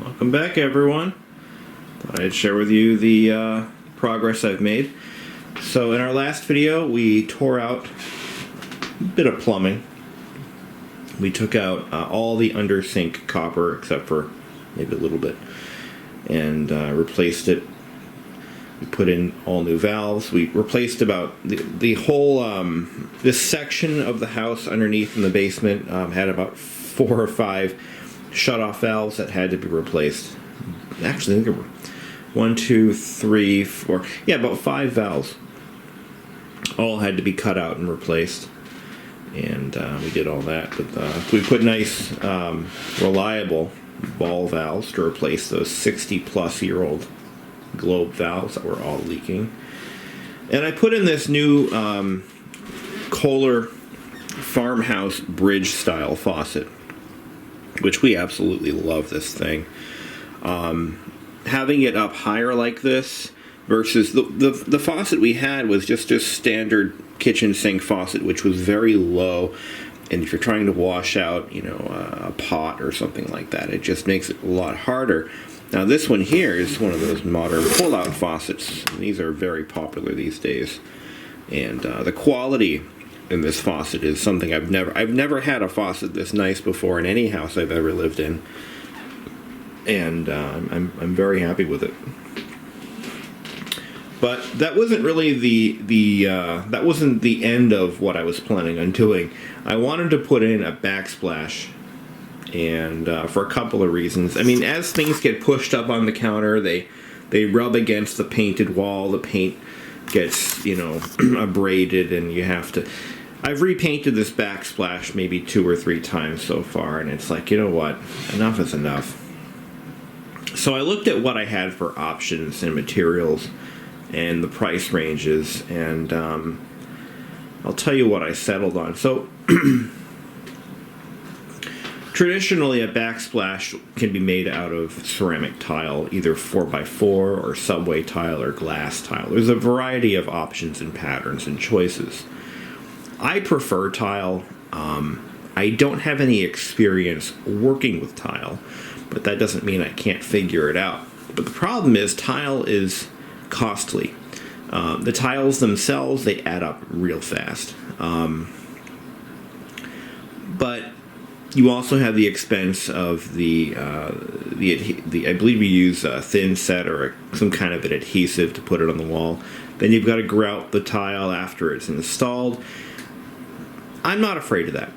Welcome back, everyone. Thought I'd share with you the progress I've made. So in our last video, we tore out a bit of plumbing. We took out all the under sink copper except for maybe a little bit, and replaced it. We put in all new valves. We replaced about the whole this section of the house underneath in the basement had about 4 or 5 shut-off valves that had to be replaced. Actually, I think there were 1, 2, 3, 4. Yeah, about 5 valves. All had to be cut out and replaced, and we did all that. But we put nice, reliable ball valves to replace those 60-plus-year-old globe valves that were all leaking. And I put in this new Kohler farmhouse bridge style faucet, which we absolutely love this thing. Having it up higher like this versus the faucet we had was just a standard kitchen sink faucet, which was very low, and if you're trying to wash out, a pot or something like that, it just makes it a lot harder. Now this one here is one of those modern pull-out faucets. These are very popular these days, and the quality in this faucet is something I've never had a faucet this nice before in any house I've ever lived in, and I'm very happy with it. But that wasn't really that wasn't the end of what I was planning on doing. I wanted to put in a backsplash. And for a couple of reasons. I mean, as things get pushed up on the counter, they rub against the painted wall. The paint gets, abraded, and you have to... I've repainted this backsplash maybe 2 or 3 times so far, and it's like, you know what? Enough is enough. So I looked at what I had for options and materials and the price ranges, and I'll tell you what I settled on. So... Traditionally, a backsplash can be made out of ceramic tile, either 4x4 or subway tile or glass tile. There's a variety of options and patterns and choices. I prefer tile. I don't have any experience working with tile, but that doesn't mean I can't figure it out. But the problem is tile is costly. The tiles themselves, they add up real fast. But you also have the expense of the I believe you use a thin set or some kind of an adhesive to put it on the wall. Then you've got to grout the tile after it's installed. I'm not afraid of that.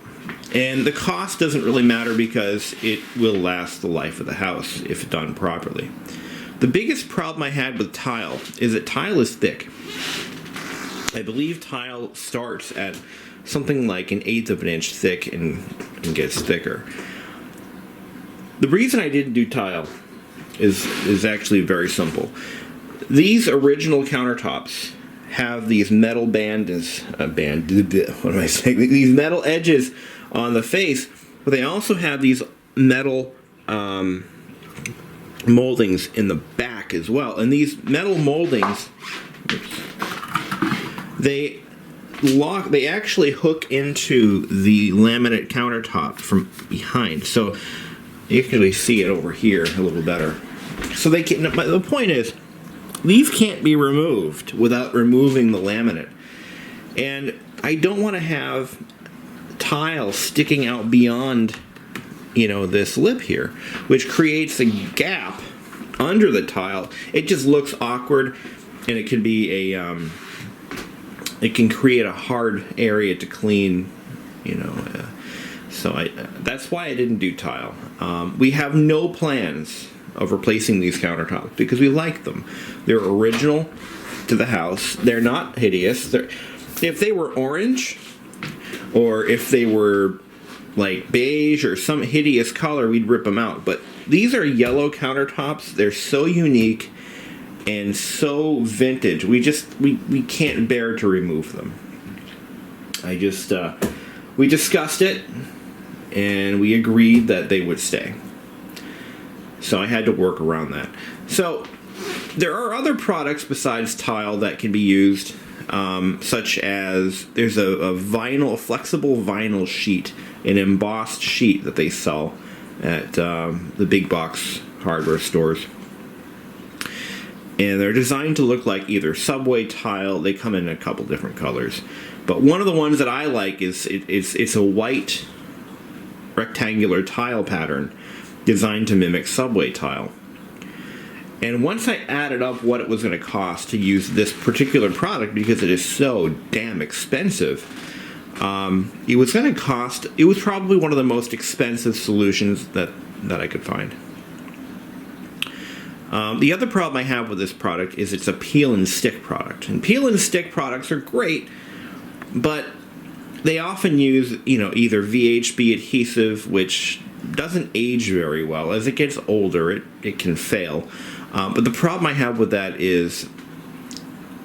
And the cost doesn't really matter because it will last the life of the house if done properly. The biggest problem I had with tile is that tile is thick. I believe tile starts at something like 1/8 of an inch thick and gets thicker. The reason I didn't do tile is actually very simple. These original countertops have these metal these metal edges on the face, but they also have these metal moldings in the back as well. And these metal moldings, they actually hook into the laminate countertop from behind, so you can really see it over here a little better. So they can, but the point is, these can't be removed without removing the laminate, and I don't want to have tile sticking out beyond, this lip here, which creates a gap under the tile. It just looks awkward, and it could be it can create a hard area to clean, so that's why I didn't do tile. We have no plans of replacing these countertops because we like them. They're original to the house. They're not hideous. If they were orange, or if they were like beige or some hideous color, we'd rip them out. But these are yellow countertops. They're so unique and so vintage, we can't bear to remove them. We discussed it, and we agreed that they would stay. So I had to work around that. So there are other products besides tile that can be used, such as there's a flexible vinyl sheet, an embossed sheet that they sell at the big box hardware stores. And they're designed to look like either subway tile. They come in a couple different colors. But one of the ones that I like is it's a white rectangular tile pattern designed to mimic subway tile. And once I added up what it was going to cost to use this particular product, because it is so damn expensive, it was going to cost, it was probably one of the most expensive solutions that I could find. The other problem I have with this product is it's a peel and stick product. And peel and stick products are great, but they often use, either VHB adhesive, which doesn't age very well. As it gets older, it can fail. But the problem I have with that is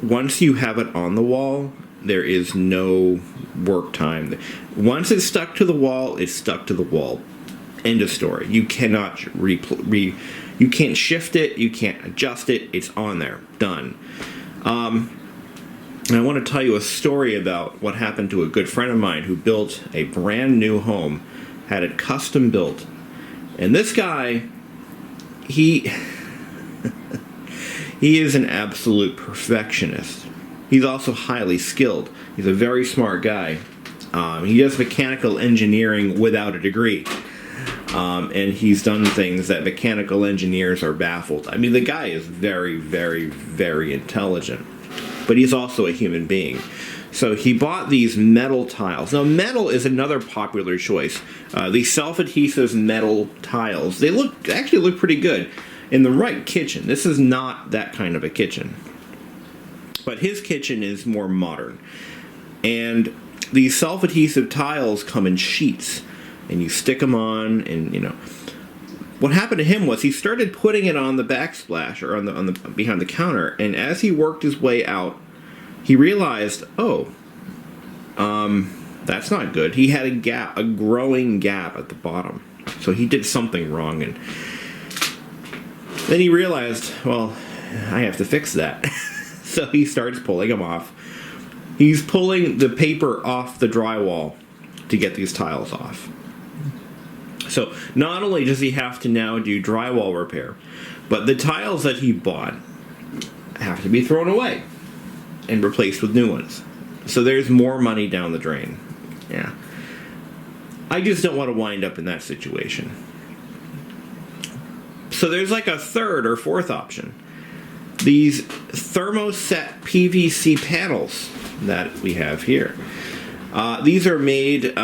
once you have it on the wall, there is no work time. Once it's stuck to the wall, it's stuck to the wall. End of story. You cannot you can't shift it, you can't adjust it, it's on there. Done. And I want to tell you a story about what happened to a good friend of mine who built a brand new home, had it custom built. And this guy, he is an absolute perfectionist. He's also highly skilled. He's a very smart guy. He does mechanical engineering without a degree. And he's done things that mechanical engineers are baffled. I mean, the guy is very, very, very intelligent. But he's also a human being. So he bought these metal tiles. Now, metal is another popular choice. These self-adhesive metal tiles, they actually look pretty good. In the right kitchen, this is not that kind of a kitchen. But his kitchen is more modern. And these self-adhesive tiles come in sheets. And you stick them on, and what happened to him was he started putting it on the backsplash, or on the behind the counter, and as he worked his way out, he realized, that's not good. He had a growing gap at the bottom, so he did something wrong, and then he realized, well, I have to fix that. So he starts pulling them off. He's pulling the paper off the drywall to get these tiles off. So not only does he have to now do drywall repair, but the tiles that he bought have to be thrown away and replaced with new ones. So there's more money down the drain. Yeah. I just don't want to wind up in that situation. So there's like a third or fourth option. These Thermoset PVC panels that we have here. These are made...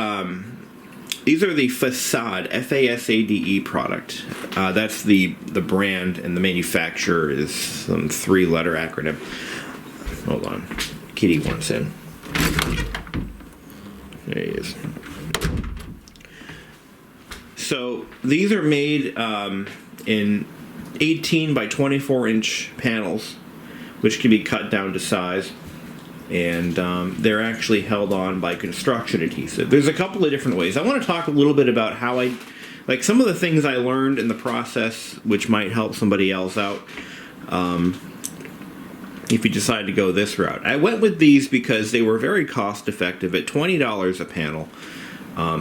These are the Facade, F-A-S-A-D-E product. That's the brand, and the manufacturer is some 3-letter acronym. Hold on. Kitty wants in. There he is. So these are made in 18 by 24 inch panels, which can be cut down to size. And they're actually held on by construction adhesive. There's a couple of different ways. I want to talk a little bit about how some of the things I learned in the process, which might help somebody else out if you decide to go this route. I went with these because they were very cost effective at $20 a panel.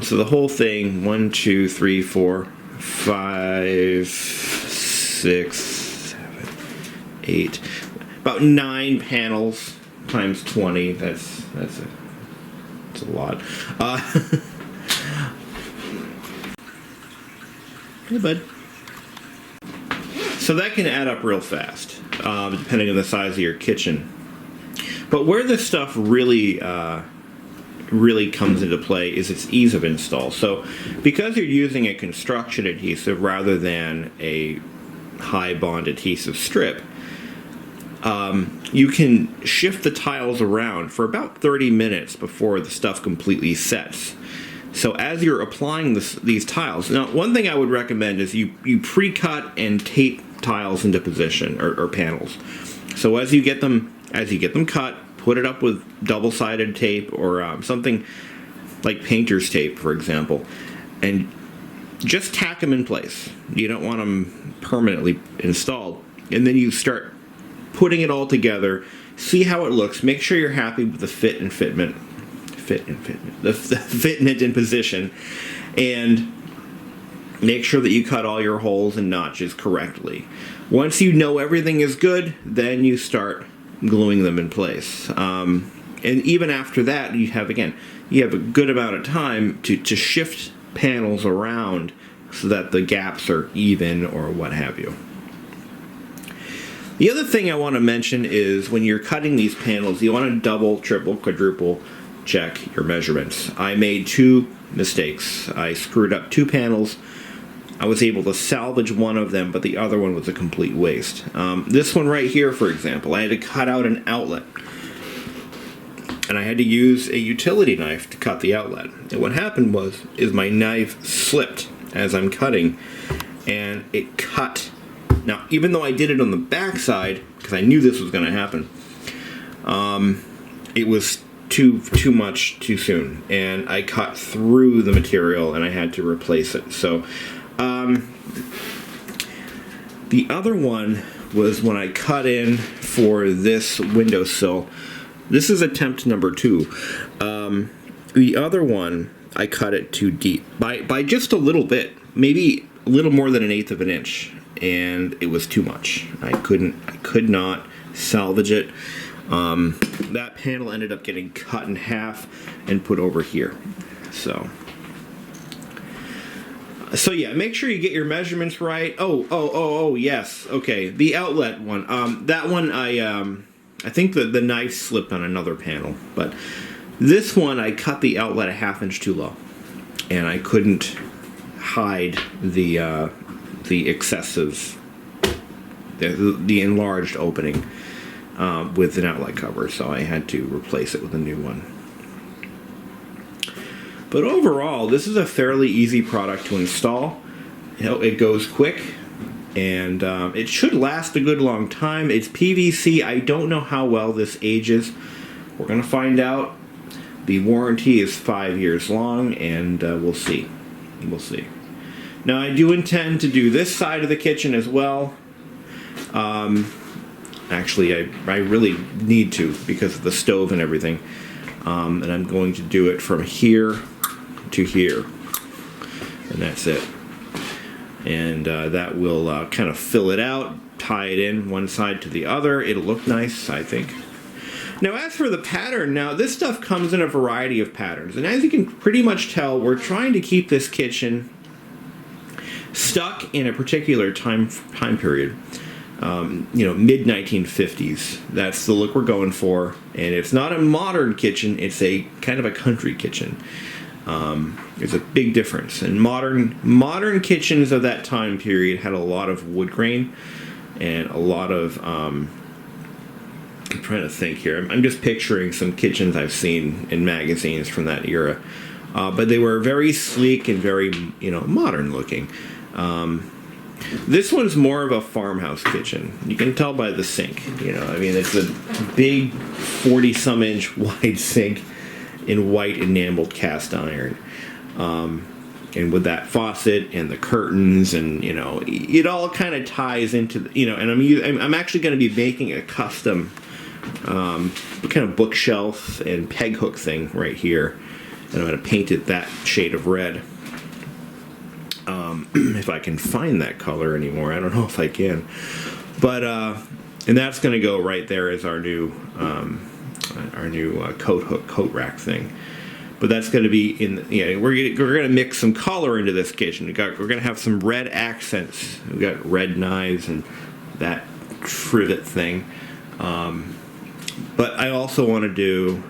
So the whole thing, 1, 2, 3, 4, 5, 6, 7, 8, about 9 panels. Times 20, that's a lot. Hey, bud. So that can add up real fast, depending on the size of your kitchen. But where this stuff really comes into play is its ease of install. So because you're using a construction adhesive rather than a high bond adhesive strip, you can shift the tiles around for about 30 minutes before the stuff completely sets. So as you're applying these tiles, now one thing I would recommend is you pre-cut and tape tiles into position, or panels. So as you get them cut, put it up with double-sided tape or something like painter's tape, for example, and just tack them in place. You don't want them permanently installed. And then you start putting it all together, see how it looks, make sure you're happy with the fitment in position, and make sure that you cut all your holes and notches correctly. Once you know everything is good, then you start gluing them in place. And even after that, you have a good amount of time to shift panels around so that the gaps are even or what have you. The other thing I want to mention is when you're cutting these panels, you want to double, triple, quadruple check your measurements. I made 2 mistakes. I screwed up 2 panels. I was able to salvage one of them, but the other one was a complete waste. This one right here, for example, I had to cut out an outlet. And I had to use a utility knife to cut the outlet. And what happened is my knife slipped as I'm cutting, and it cut. Now, even though I did it on the back side, because I knew this was going to happen, it was too much too soon, and I cut through the material, and I had to replace it. So, the other one was when I cut in for this windowsill. This is attempt number 2. The other one, I cut it too deep by just a little bit, maybe a little more than 1/8 of an inch, and it was too much. I could not salvage it. That panel ended up getting cut in half and put over here. So yeah, make sure you get your measurements right. Oh, yes. Okay, the outlet one. That one I think that the knife slipped on another panel, but this one I cut the outlet a 1/2 inch too low, and I couldn't hide the excessive, the enlarged opening with an outlet cover, so I had to replace it with a new one. But overall, this is a fairly easy product to install. It goes quick. And it should last a good long time. It's PVC. I don't know how well this ages. We're going to find out. The warranty is 5 years long, and we'll see. We'll see. Now, I do intend to do this side of the kitchen as well. Actually, I really need to because of the stove and everything. And I'm going to do it from here to here. And that's it. And that will kind of fill it out, tie it in one side to the other. It'll look nice, I think. Now, as for the pattern, now this stuff comes in a variety of patterns. And as you can pretty much tell, we're trying to keep this kitchen stuck in a particular time period. Mid-1950s. That's the look we're going for. And it's not a modern kitchen, it's a kind of a country kitchen. There's a big difference. And modern kitchens of that time period had a lot of wood grain and a lot of I'm trying to think here. I'm just picturing some kitchens I've seen in magazines from that era. But they were very sleek and very, modern looking. This one's more of a farmhouse kitchen. You can tell by the sink. It's a big 40-some inch wide sink in white enameled cast iron. And with that faucet and the curtains and, it all kind of ties into, and I'm actually going to be making a custom kind of bookshelf and peg hook thing right here. And I'm going to paint it that shade of red. If I can find that color anymore. I don't know if I can. But, and that's going to go right there as our new coat rack thing. But that's going to be we're going to mix some color into this kitchen. We're going to have some red accents. We've got red knives and that trivet thing. But I also want to do,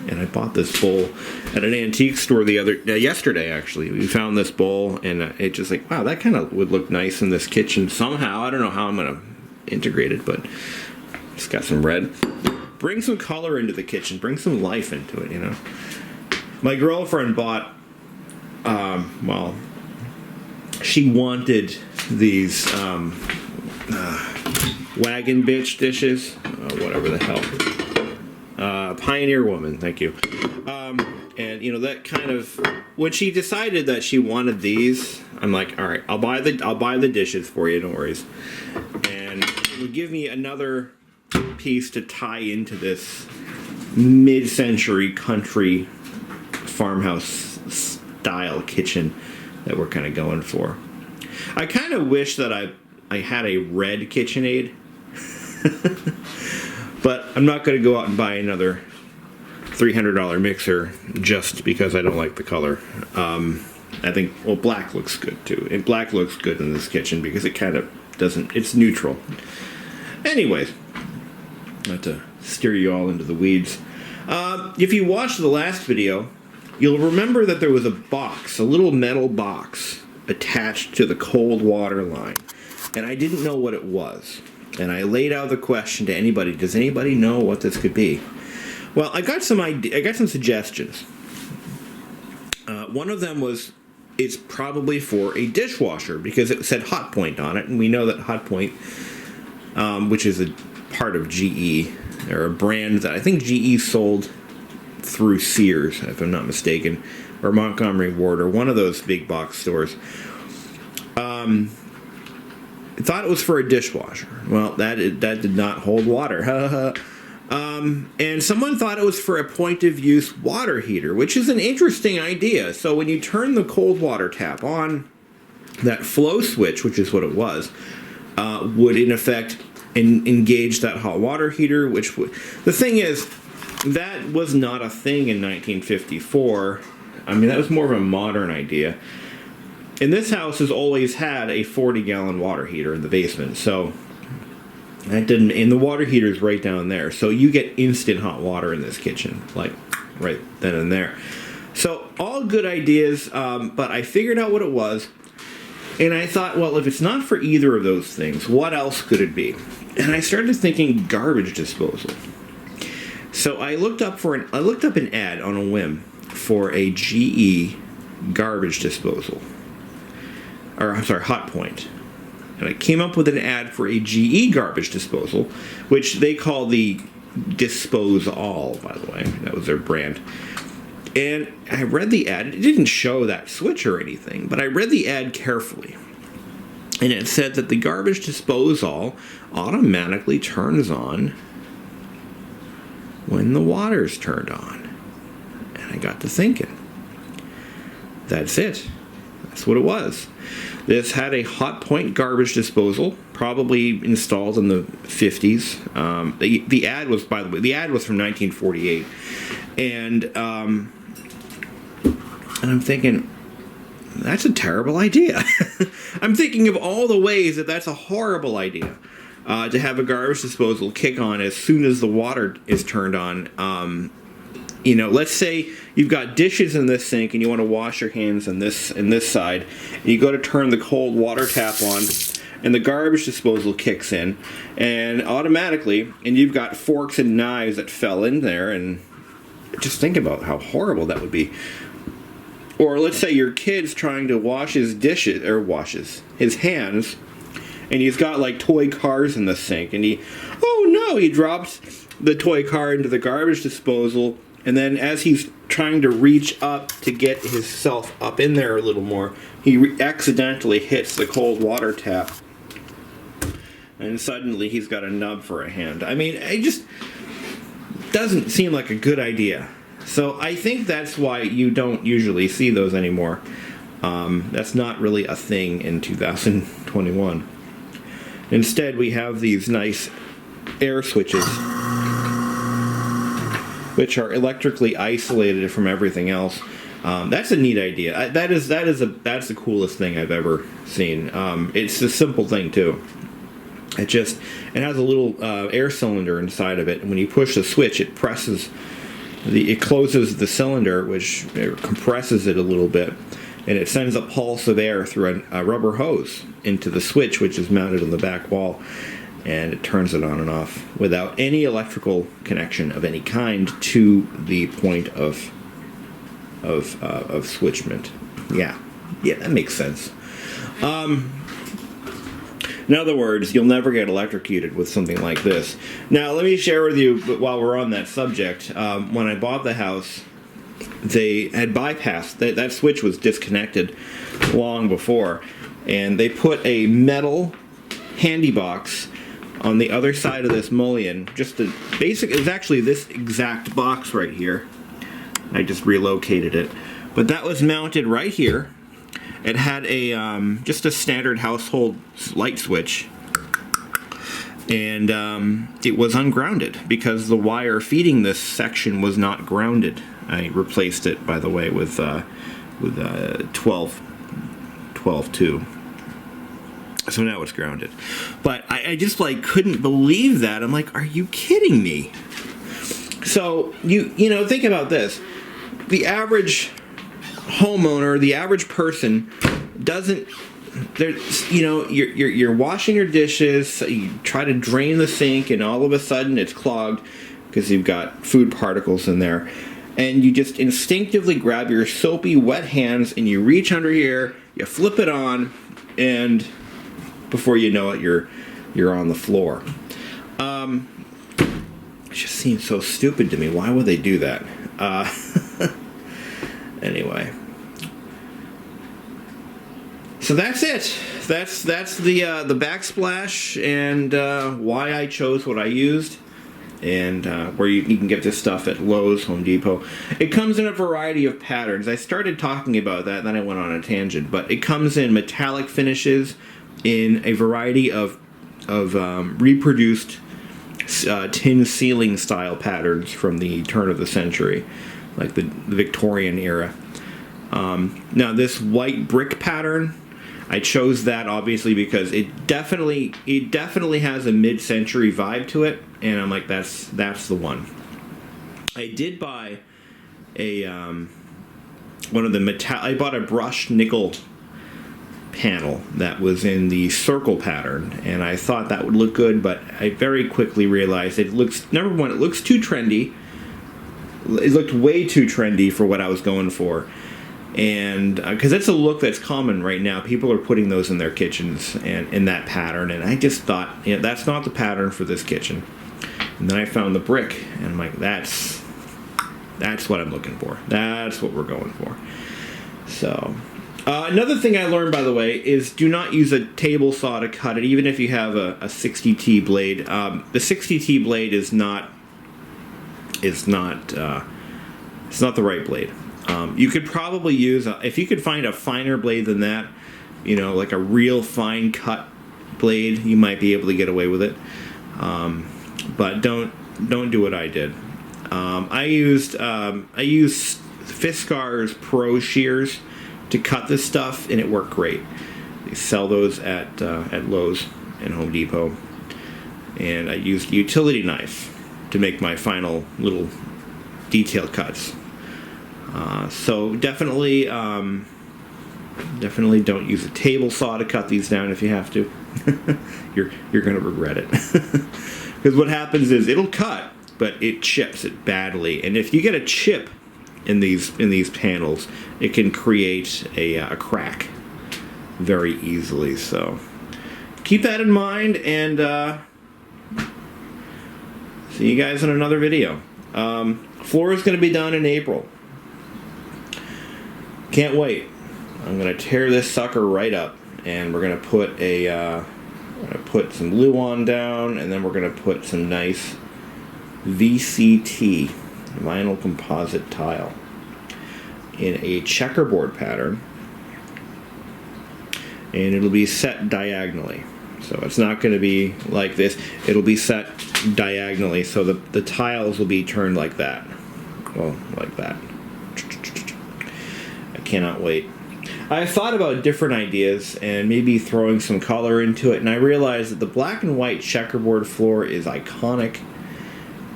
and I bought this bowl at an antique store yesterday actually. We found this bowl, and it's just like, wow, that kind of would look nice in this kitchen somehow. I don't know how I'm going to integrate it, but it's got some red. Bring some color into the kitchen. Bring some life into it, My girlfriend bought, she wanted these wagon bitch dishes, whatever the hell. Pioneer Woman, thank you. And that kind of, when she decided that she wanted these, I'm like, all right, I'll buy the dishes for you, don't worry. And it would give me another piece to tie into this mid-century country farmhouse style kitchen that we're kind of going for. I kind of wish that I had a red KitchenAid. But I'm not going to go out and buy another $300 mixer just because I don't like the color. I think, well, black looks good too. And black looks good in this kitchen because it kind of doesn't, it's neutral. Anyways, not to steer you all into the weeds. If you watched the last video, you'll remember that there was a box, a little metal box attached to the cold water line. And I didn't know what it was. And I laid out the question to anybody, does anybody know what this could be? Well, I got some suggestions. One of them was, it's probably for a dishwasher because it said Hotpoint on it, and we know that Hotpoint, which is a part of GE, or a brand that I think GE sold through Sears, if I'm not mistaken, or Montgomery Ward, or one of those big box stores. Thought it was for a dishwasher. Well, that did not hold water. And someone thought it was for a point-of-use water heater, which is an interesting idea. So when you turn the cold water tap on, that flow switch, which is what it was, would in effect engage that hot water heater, which would... The thing is, that was not a thing in 1954. I mean, that was more of a modern idea. And this house has always had a 40-gallon water heater in the basement, so that didn't. And the water heater is right down there, so you get instant hot water in this kitchen, like right then and there. So all good ideas, but I figured out what it was, and I thought, well, if it's not for either of those things, what else could it be? And I started thinking garbage disposal. So I looked up an ad on a whim for a GE garbage disposal. Or, I'm sorry, Hotpoint. And I came up with an ad for a GE garbage disposal, which they call the Dispose All, by the way. That was their brand. And I read the ad. It didn't show that switch or anything, but I read the ad carefully. And it said that the garbage Dispose All automatically turns on when the water's turned on. And I got to thinking, that's it. That's what it was. This had a Hotpoint garbage disposal, probably installed in the 50s. The ad was, by the way, from 1948, and I'm thinking, that's a terrible idea. I'm thinking of all the ways that's a horrible idea, to have a garbage disposal kick on as soon as the water is turned on. You know, let's say you've got dishes in this sink and you want to wash your hands on this side, and you go to turn the cold water tap on, and the garbage disposal kicks in, and automatically, and you've got forks and knives that fell in there, and just think about how horrible that would be. Or let's say your kid's trying to wash his dishes, or washes his hands, and he's got like toy cars in the sink, and he dropped the toy car into the garbage disposal. And then as he's trying to reach up to get himself up in there a little more, he accidentally hits the cold water tap. And suddenly he's got a nub for a hand. I mean, it just doesn't seem like a good idea. So I think that's why you don't usually see those anymore. That's not really a thing in 2021. Instead, we have these nice air switches, which are electrically isolated from everything else. That's a neat idea. That's the coolest thing I've ever seen. It's a simple thing too. It has a little air cylinder inside of it, and when you push the switch, it closes the cylinder, which compresses it a little bit, and it sends a pulse of air through a rubber hose into the switch, which is mounted on the back wall. And it turns it on and off without any electrical connection of any kind to the point of switchment. Yeah, that makes sense. In other words, you'll never get electrocuted with something like this. Now, let me share with you, while we're on that subject, when I bought the house, they had bypassed, that switch was disconnected long before, and they put a metal handy box on the other side of this mullion. Just the basic, it's actually this exact box right here. I just relocated it. But that was mounted right here. It had a just a standard household light switch, and it was ungrounded because the wire feeding this section was not grounded. I replaced it, by the way, with 12-2. So now it's grounded. But I just like couldn't believe that. I'm like, are you kidding me? So you know, think about this. The average homeowner, the average person doesn't, there's, you know, you're washing your dishes, you try to drain the sink, and all of a sudden it's clogged because you've got food particles in there. And you just instinctively grab your soapy, wet hands and you reach under here, you flip it on, and before you know it, you're on the floor. It just seems so stupid to me. Why would they do that? Anyway. So that's it. That's the backsplash and why I chose what I used. And where you can get this stuff at Lowe's, Home Depot. It comes in a variety of patterns. I started talking about that, then I went on a tangent. But it comes in metallic finishes, in a variety of reproduced tin ceiling style patterns from the turn of the century, like the Victorian era. Now this white brick pattern, I chose that obviously because it definitely has a mid-century vibe to it, and I'm like, that's the one. I did buy a one of the I bought a brushed nickel panel that was in the circle pattern, and I thought that would look good, but I very quickly realized it looks, number one, it looks too trendy. It looked way too trendy for what I was going for. And because it's a look that's common right now, people are putting those in their kitchens and in that pattern, and I just thought, you know, that's not the pattern for this kitchen. And then I found the brick, and I'm like, that's what I'm looking for. That's what we're going for. So another thing I learned, by the way, is do not use a table saw to cut it, even if you have a 60T blade. The 60T blade is not it's not the right blade. You could probably use, if you could find a finer blade than that, you know, like a real fine cut blade, you might be able to get away with it. But don't do what I did. I used Fiskars Pro shears to cut this stuff, and it worked great. They sell those at Lowe's and Home Depot. And I used a utility knife to make my final little detail cuts. So definitely don't use a table saw to cut these down if you have to. You're going to regret it. Because what happens is it'll cut, but it chips it badly. And if you get a chip in these panels, it can create a crack very easily. So keep that in mind, and see you guys in another video. Floor is going to be done in April. Can't wait. I'm going to tear this sucker right up, and we're going to put put some Luan down, and then we're going to put some nice VCT, vinyl composite tile, in a checkerboard pattern, and it'll be set diagonally. So it's not going to be like this. It'll be set diagonally, so the tiles will be turned like that. Well, like that. I cannot wait. I thought about different ideas and maybe throwing some color into it, and I realized that the black and white checkerboard floor is iconic,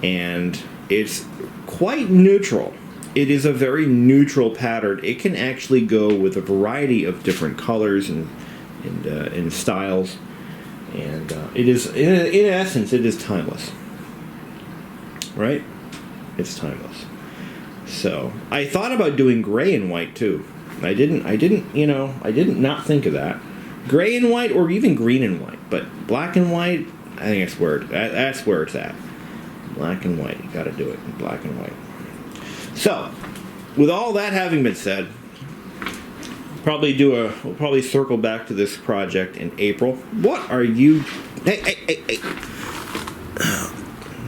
and it's quite neutral. It is a very neutral pattern. It can actually go with a variety of different colors and styles, and it is, in essence, it is timeless. Right? It's timeless. So I thought about doing gray and white too. I didn't not think of that. Gray and white, or even green and white, but black and white, I think that's where it's at. Black and white, you got to do it in black and white. So, with all that having been said, we'll probably circle back to this project in April. What are you? Hey!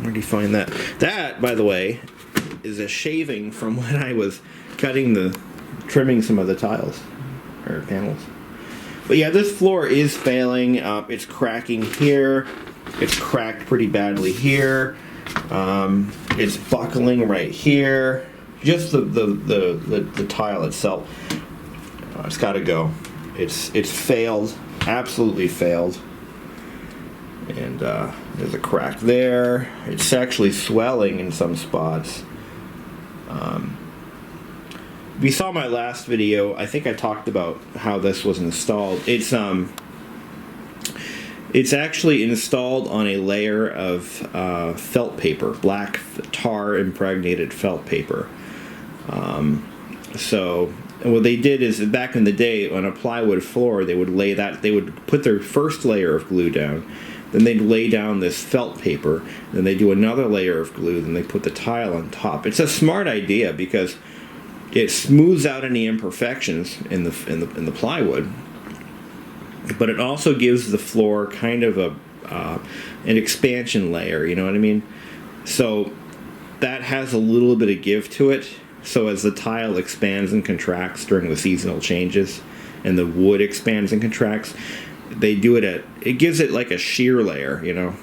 Where do you find that? That, by the way, is a shaving from when I was trimming some of the tiles. or panels. But yeah, this floor is failing. It's cracking here. It's cracked pretty badly here. It's buckling right here. Just the tile itself. It's got to go. It's failed. Absolutely failed. And there's a crack there. It's actually swelling in some spots. If you saw my last video, I think I talked about how this was installed. It's actually installed on a layer of felt paper, black tar impregnated felt paper. So what they did is, back in the day on a plywood floor, they would put their first layer of glue down, then they'd lay down this felt paper, then they do another layer of glue, then they put the tile on top. It's a smart idea because it smooths out any imperfections in the plywood, but it also gives the floor kind of an expansion layer. You know what I mean? So that has a little bit of give to it. So as the tile expands and contracts during the seasonal changes, and the wood expands and contracts, they do it gives it like a shear layer, you know.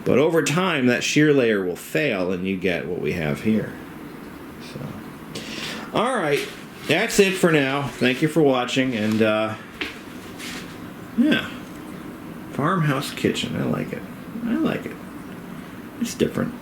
But over time, that shear layer will fail, and you get what we have here. So, all right, that's it for now. Thank you for watching, and yeah, farmhouse kitchen. I like it. It's different.